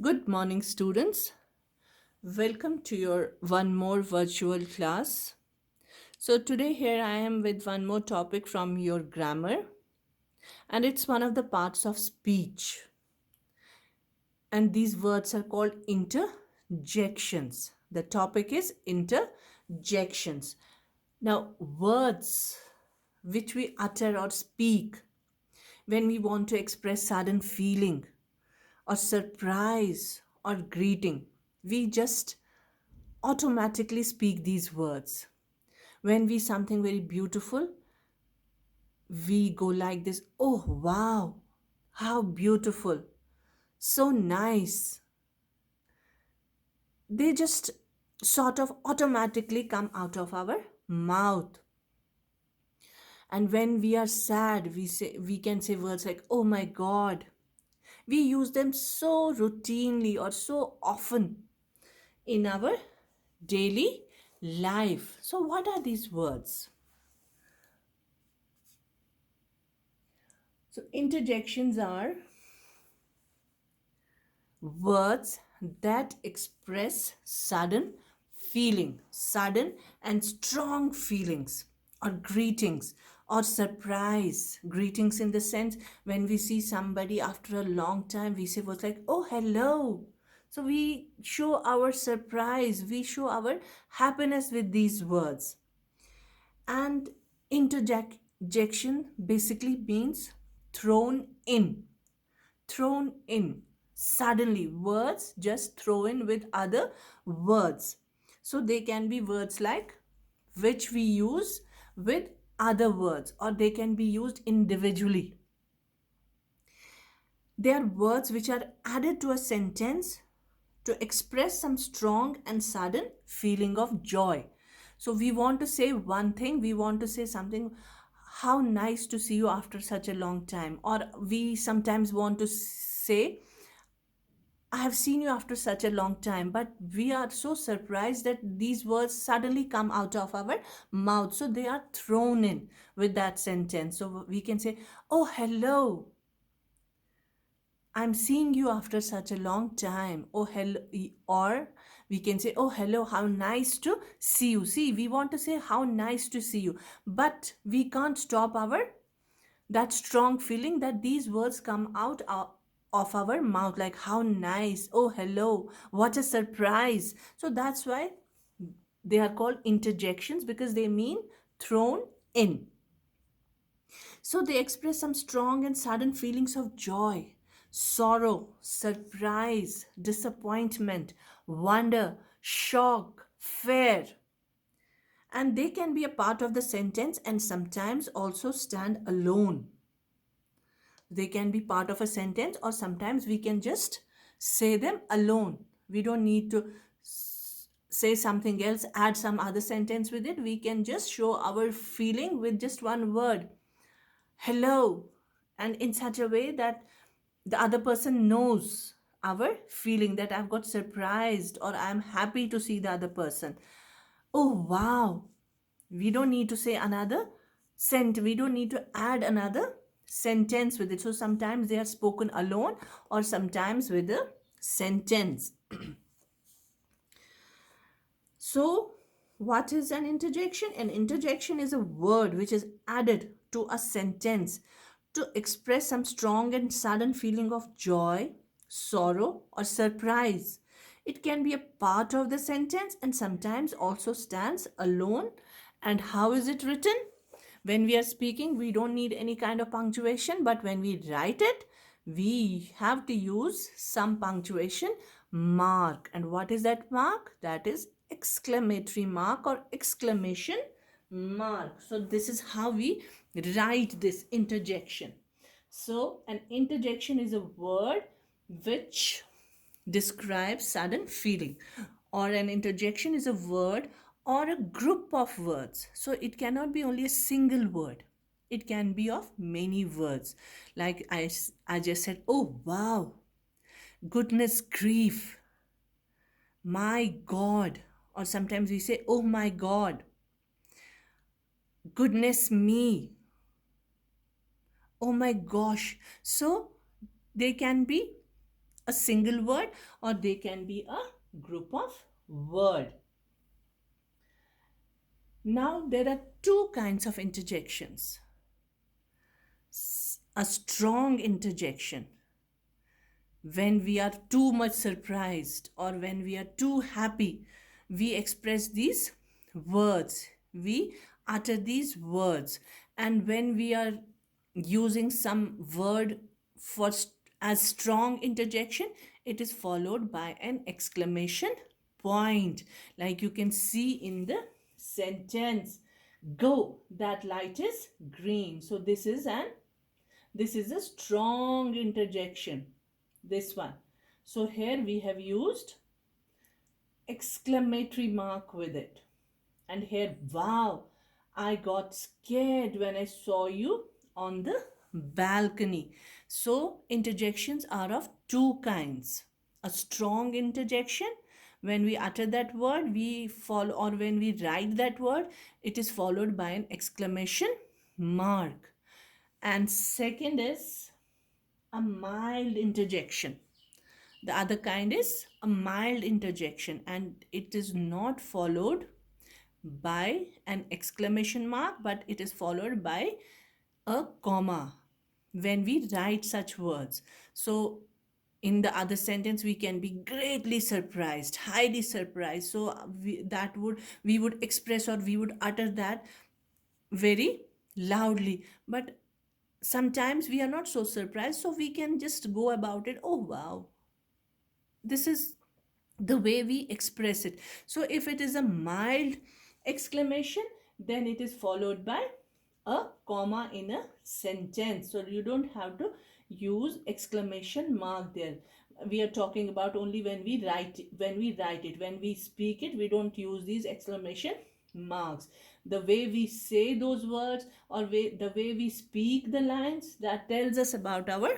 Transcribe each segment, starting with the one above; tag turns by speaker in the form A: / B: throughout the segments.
A: Good morning, students. Welcome to your one more virtual class. So, today, here I am with one more topic from your grammar, and it's one of the parts of speech. And these words are called interjections. The topic is interjections. Now, words which we utter or speak when we want to express sudden feeling or surprise or greeting, we just automatically speak these words. When we something very beautiful, we go like this, oh wow, how beautiful, so nice. They just sort of automatically come out of our mouth. And when we are sad, we can say words like oh my god. We use them so routinely or so often in our daily life. So what are these words? So interjections are words that express sudden and strong feelings, or greetings, or surprise. Greetings in the sense when we see somebody after a long time, we say words like, oh, hello. So we show our surprise, we show our happiness with these words. And interjection basically means thrown in, thrown in suddenly, words just throw in with other words. So they can be words like which we use with other words, or they can be used individually. They are words which are added to a sentence to express some strong and sudden feeling of joy. So we want to say one thing, we want to say something, how nice to see you after such a long time. Or we sometimes want to say, I have seen you after such a long time, but we are so surprised that these words suddenly come out of our mouth. So they are thrown in with that sentence. So we can say, oh, hello, I'm seeing you after such a long time. Oh, hello. Or we can say, oh, hello, how nice to see you. See, we want to say how nice to see you, but we can't stop our that strong feeling that these words come out of our mouth, like how nice, oh hello, what a surprise. So that's why they are called interjections, because they mean thrown in. So they express some strong and sudden feelings of joy, sorrow, surprise, disappointment, wonder, shock, fear. And they can be a part of the sentence and sometimes also stand alone. They can be part of a sentence, or sometimes we can just say them alone. We don't need to say something else, add some other sentence with it. We can just show our feeling with just one word, hello, and in such a way that the other person knows our feeling, that I've got surprised or I'm happy to see the other person. Oh wow. We don't need to say another we don't need to add another sentence with it. So sometimes they are spoken alone, or sometimes with a sentence. So what is an interjection? An interjection is a word which is added to a sentence to express some strong and sudden feeling of joy, sorrow, or surprise. It can be a part of the sentence and sometimes also stands alone. And how is it written? When we are speaking, we don't need any kind of punctuation, but when we write it, we have to use some punctuation mark. And what is that mark? That is exclamatory mark or exclamation mark. So this is how we write this interjection. So an interjection is a word which describes sudden feeling, or an interjection is a word or a group of words. So it cannot be only a single word, it can be of many words. Like I just said, oh wow, goodness grief, my god. Or sometimes we say, oh my god, goodness me, oh my gosh. So they can be a single word or they can be a group of word. Now there are two kinds of interjections. A strong interjection, when we are too much surprised or when we are too happy, we express these words, we utter these words. And when we are using some word for as strong interjection, it is followed by an exclamation point, like you can see in the sentence, go, that light is green. So this is a strong interjection, this one. So here we have used exclamatory mark with it. And here, wow, I got scared when I saw you on the balcony. So interjections are of two kinds. A strong interjection, when we utter that word, we follow, or when we write that word, it is followed by an exclamation mark. And second is a mild interjection. The other kind is a mild interjection, and it is not followed by an exclamation mark, but it is followed by a comma when we write such words. So in the other sentence we can be greatly surprised, highly surprised. So we would express or we would utter that very loudly. But sometimes we are not so surprised, so we can just go about it, oh wow, this is the way we express it. So if it is a mild exclamation, then it is followed by a comma in a sentence. So you don't have to use exclamation mark there. We are talking about only when we write it. When we speak it, we don't use these exclamation marks. The way we say those words, or the way we speak the lines, that tells us about our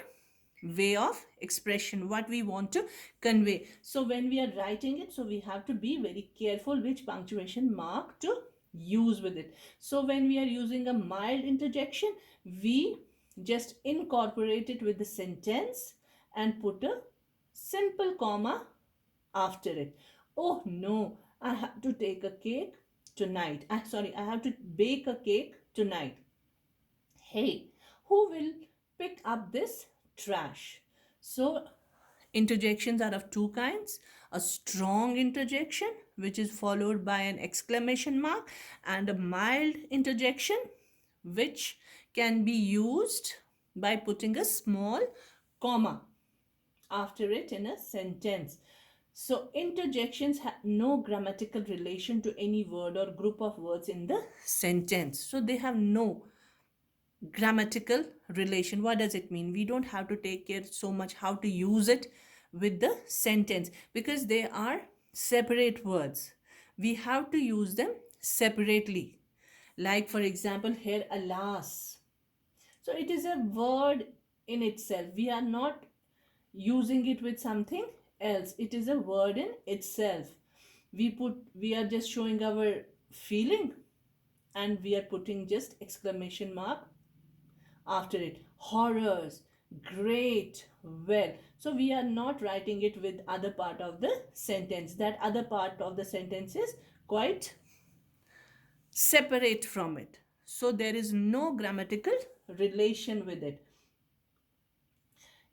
A: way of expression, what we want to convey. So when we are writing it, so we have to be very careful which punctuation mark to use with it. So when we are using a mild interjection, we just incorporate it with the sentence and put a simple comma after it. Oh no, I have to take a cake tonight. I have to bake a cake tonight. Hey, who will pick up this trash? So, interjections are of two kinds: a strong interjection, which is followed by an exclamation mark, and a mild interjection, which can be used by putting a small comma after it in a sentence. So, interjections have no grammatical relation to any word or group of words in the sentence. So, they have no grammatical relation. What does it mean? We don't have to take care so much how to use it with the sentence, because they are separate words. We have to use them separately. Like for example, here, alas. So it is a word in itself. We are not using it with something else. It is a word in itself. We are just showing our feeling, and we are putting just exclamation mark after it. Horrors, great, well. So we are not writing it with other part of the sentence. That other part of the sentence is quite separate from it. So there is no grammatical relation with it.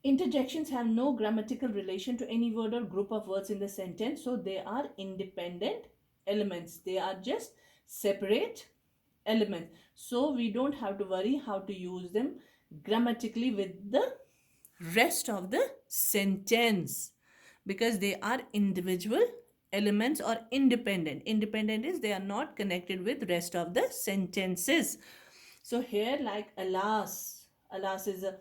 A: Interjections have no grammatical relation to any word or group of words in the sentence, so they are independent elements. They are just separate elements. So we don't have to worry how to use them grammatically with the rest of the sentence, because they are individual elements or independent. Independent is they are not connected with rest of the sentences. So here, like alas, alas is a,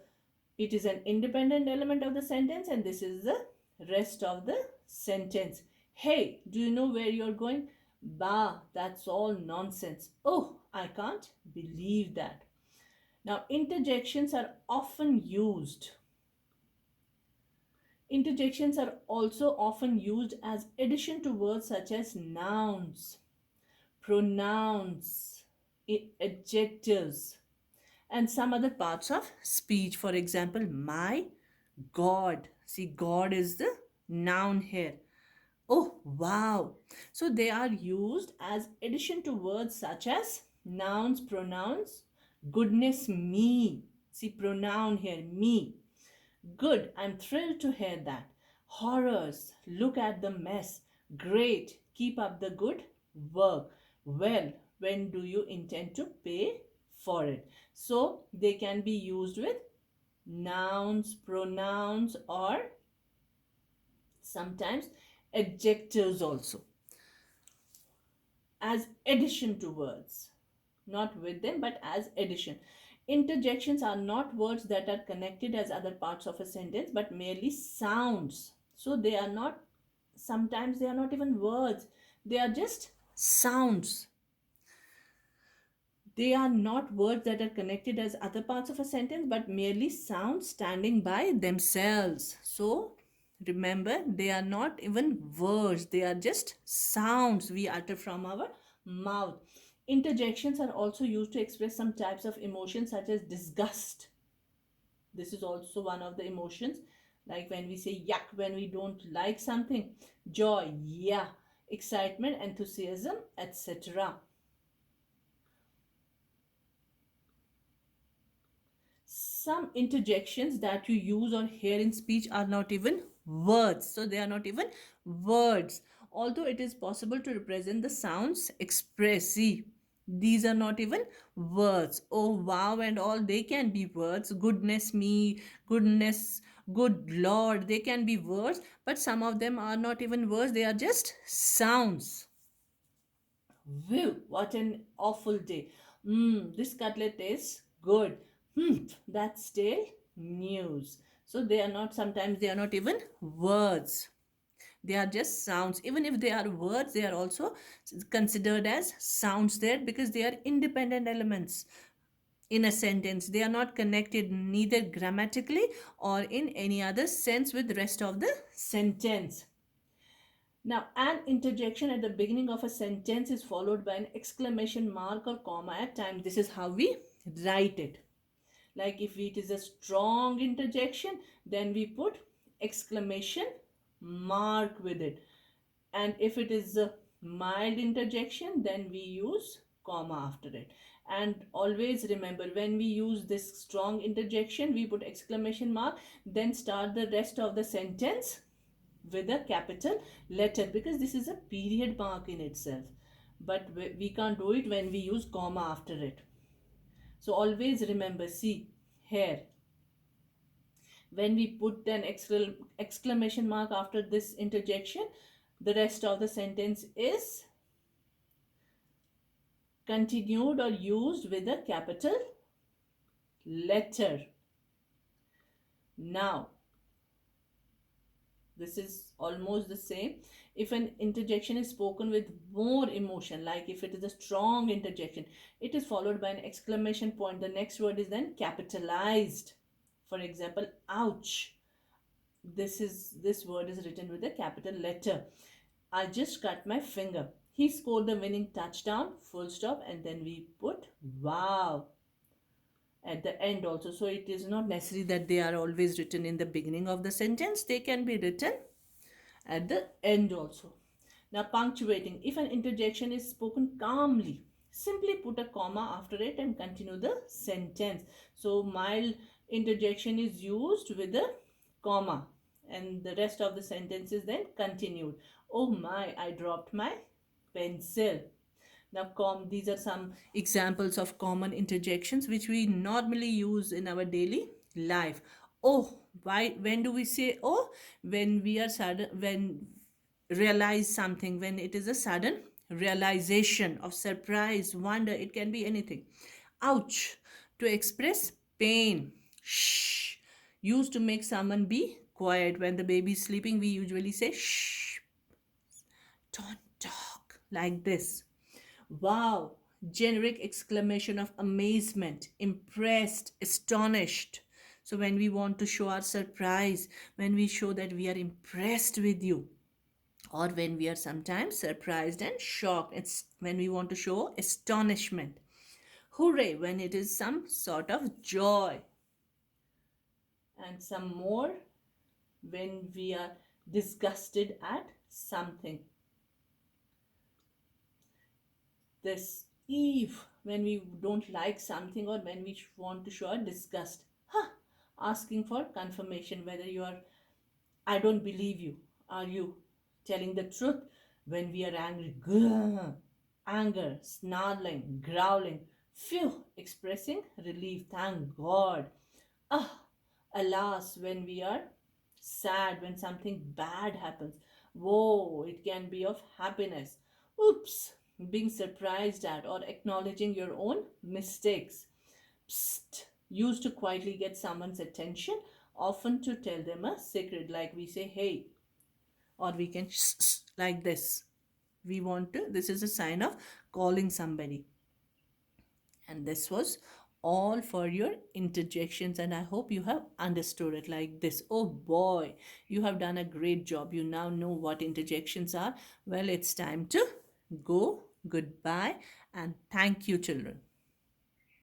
A: it is an independent element of the sentence, and this is the rest of the sentence. Hey, do you know where you're going? Bah, that's all nonsense. Oh, I can't believe that. Now, interjections are often used. Interjections are also often used as addition to words such as nouns, pronouns, adjectives, and some other parts of speech. For example, my God See, God is the noun here. Oh, wow. So they are used as addition to words such as nouns, pronouns, goodness me. See, pronoun here, me. Good, I'm thrilled to hear that. Horrors, look at the mess. Great, keep up the good work. Well, when do you intend to pay for it? So they can be used with nouns, pronouns, or sometimes adjectives also as addition to words. Not with them, but as addition. Interjections are not words that are connected as other parts of a sentence, but merely sounds. So they are not, sometimes they are not even words, they are just sounds. They are not words that are connected as other parts of a sentence, but merely sounds standing by themselves. So remember, they are not even words, they are just sounds we utter from our mouth. Interjections are also used to express some types of emotions such as disgust. This is also one of the emotions, like when we say yuck when we don't like something, joy, yeah, excitement, enthusiasm, etc. Some interjections that you use or hear in speech are not even words. So they are not even words. Although it is possible to represent the sounds expressed. See, these are not even words. Oh, wow, and all, they can be words. Goodness me, goodness, good Lord, they can be words. But some of them are not even words, they are just sounds. Whew, what an awful day. This cutlet tastes good. That's stale news. So they are not, sometimes they are not even words. They are just sounds. Even if they are words, they are also considered as sounds there because they are independent elements in a sentence. They are not connected neither grammatically or in any other sense with the rest of the sentence. Now, an interjection at the beginning of a sentence is followed by an exclamation mark or comma at times. This is how we write it. Like if it is a strong interjection, then we put exclamation mark with it. And if it is a mild interjection, then we use comma after it. And always remember, when we use this strong interjection, we put exclamation mark, then start the rest of the sentence with a capital letter because this is a period mark in itself, but we can't do it when we use comma after it. So always remember, see here, when we put an exclamation mark after this interjection, the rest of the sentence is continued or used with a capital letter. Now this is almost the same. If an interjection is spoken with more emotion, like if it is a strong interjection, it is followed by an exclamation point. The next word is then capitalized. For example, ouch. This word is written with a capital letter. I just cut my finger. He scored the winning touchdown, full stop, and then we put wow at the end also. So it is not necessary that they are always written in the beginning of the sentence. They can be written at the end also. Now, punctuating. If an interjection is spoken calmly, simply put a comma after it and continue the sentence. So, mild interjection is used with a comma and the rest of the sentence is then continued. Oh my, I dropped my pencil. Now, these are some examples of common interjections which we normally use in our daily life. Oh, why? When do we say oh? When we are sudden, when realize something, when it is a sudden realization of surprise, wonder. It can be anything. Ouch, to express pain. Shh, used to make someone be quiet. When the baby is sleeping, we usually say shh, don't talk, like this. Wow! Generic exclamation of amazement, impressed, astonished. So, when we want to show our surprise, when we show that we are impressed with you, or when we are sometimes surprised and shocked, it's when we want to show astonishment. Hooray! When it is some sort of joy. And some more. when we are disgusted at something. This Eve, when we don't like something or when we want to show our disgust. Huh. Asking for confirmation whether you are, I don't believe you. Are you telling the truth? When we are angry, grr, anger, snarling, growling, phew, expressing relief, thank God. Ah, alas, when we are sad, when something bad happens, whoa, it can be of happiness. Oops, being surprised at or acknowledging your own mistakes. Psst, used to quietly get someone's attention, often to tell them a secret, like we say, hey, or we can like this. We want to, this is a sign of calling somebody. And this was all for your interjections, and I hope you have understood it like this. Oh boy, you have done a great job. You now know what interjections are. Well, it's time to go. Goodbye, and thank you, children.